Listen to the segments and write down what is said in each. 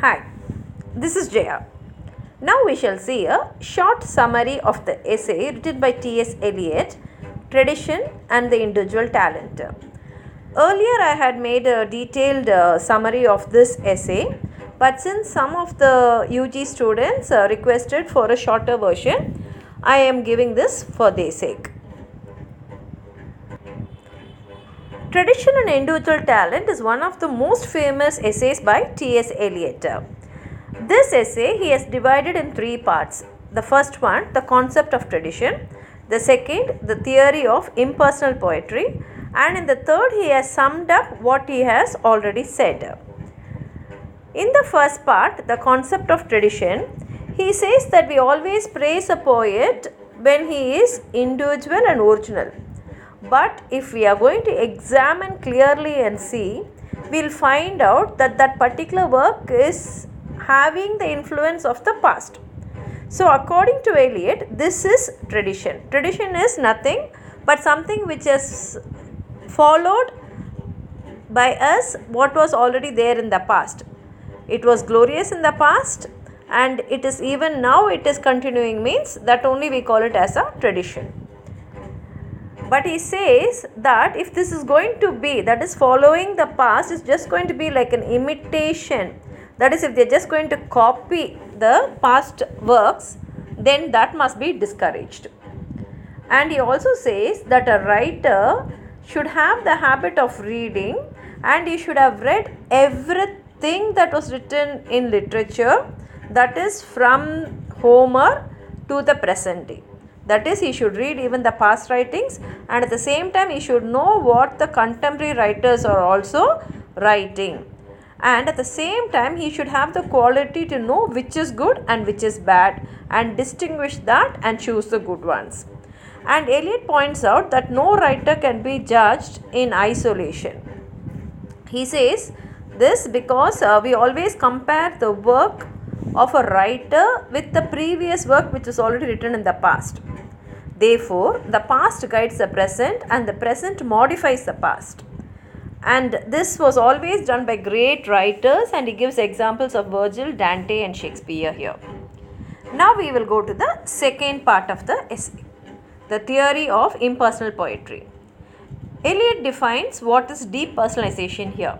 Hi, this is Jaya. Now we shall see a short summary of the essay written by T.S. Eliot, Tradition and the Individual Talent. Earlier I had made a detailed summary of this essay, but since some of the UG students requested for a shorter version, I am giving this for their sake. Tradition and Individual Talent is one of the most famous essays by T.S. Eliot. This essay he has divided in three parts. The first one, the concept of tradition. The second, the theory of impersonal poetry. And in the third, he has summed up what he has already said. In the first part, the concept of tradition, he says that we always praise a poet when he is individual and original. But if we are going to examine clearly and see, we will find out that that particular work is having the influence of the past. So according to Eliot, this is tradition. Tradition is nothing but something which is followed by us what was already there in the past. It was glorious in the past and it is even now it is continuing, means that only we call it as a tradition. But he says that if this is going to be, that is following the past, is just going to be like an imitation. That is, if they are just going to copy the past works, then that must be discouraged. And he also says that a writer should have the habit of reading and he should have read everything that was written in literature, that is from Homer to the present day. That is, he should read even the past writings, and at the same time he should know what the contemporary writers are also writing. And at the same time he should have the quality to know which is good and which is bad and distinguish that and choose the good ones. And Eliot points out that no writer can be judged in isolation. He says this because we always compare the work of a writer with the previous work which is already written in the past. Therefore, the past guides the present and the present modifies the past. And this was always done by great writers, and he gives examples of Virgil, Dante and Shakespeare here. Now we will go to the second part of the essay, the theory of impersonal poetry. Eliot defines what is depersonalization here.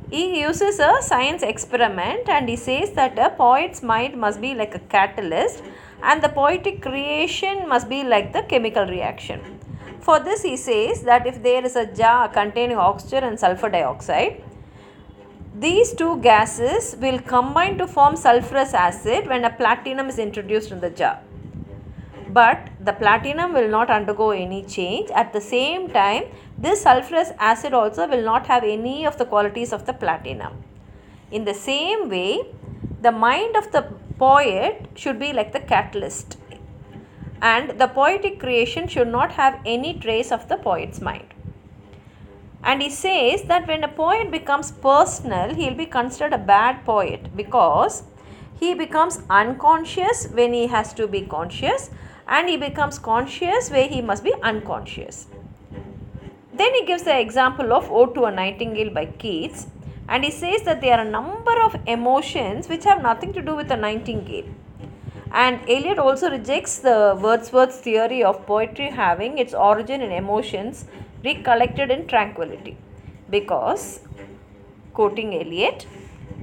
He uses a science experiment and he says that a poet's mind must be like a catalyst and the poetic creation must be like the chemical reaction. For this he says that if there is a jar containing oxygen and sulfur dioxide, these two gases will combine to form sulfurous acid when a platinum is introduced in the jar. But the platinum will not undergo any change. At the same time, this sulfurous acid also will not have any of the qualities of the platinum. In the same way, the mind of the poet should be like the catalyst, and the poetic creation should not have any trace of the poet's mind. And he says that when a poet becomes personal, he will be considered a bad poet because he becomes unconscious when he has to be conscious, and he becomes conscious where he must be unconscious. Then he gives the example of Ode to a Nightingale by Keats, and he says that there are a number of emotions which have nothing to do with a nightingale. And Eliot also rejects the Wordsworth's theory of poetry having its origin in emotions recollected in tranquility, because, quoting Eliot,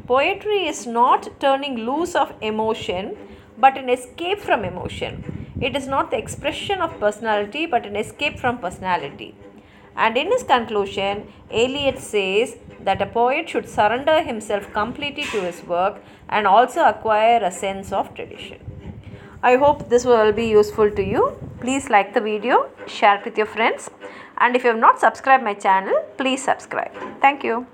poetry is not turning loose of emotion but an escape from emotion. It is not the expression of personality but an escape from personality. And in his conclusion, Eliot says that a poet should surrender himself completely to his work and also acquire a sense of tradition. I hope this will be useful to you. Please like the video, share it with your friends, and if you have not subscribed my channel, please subscribe. Thank you.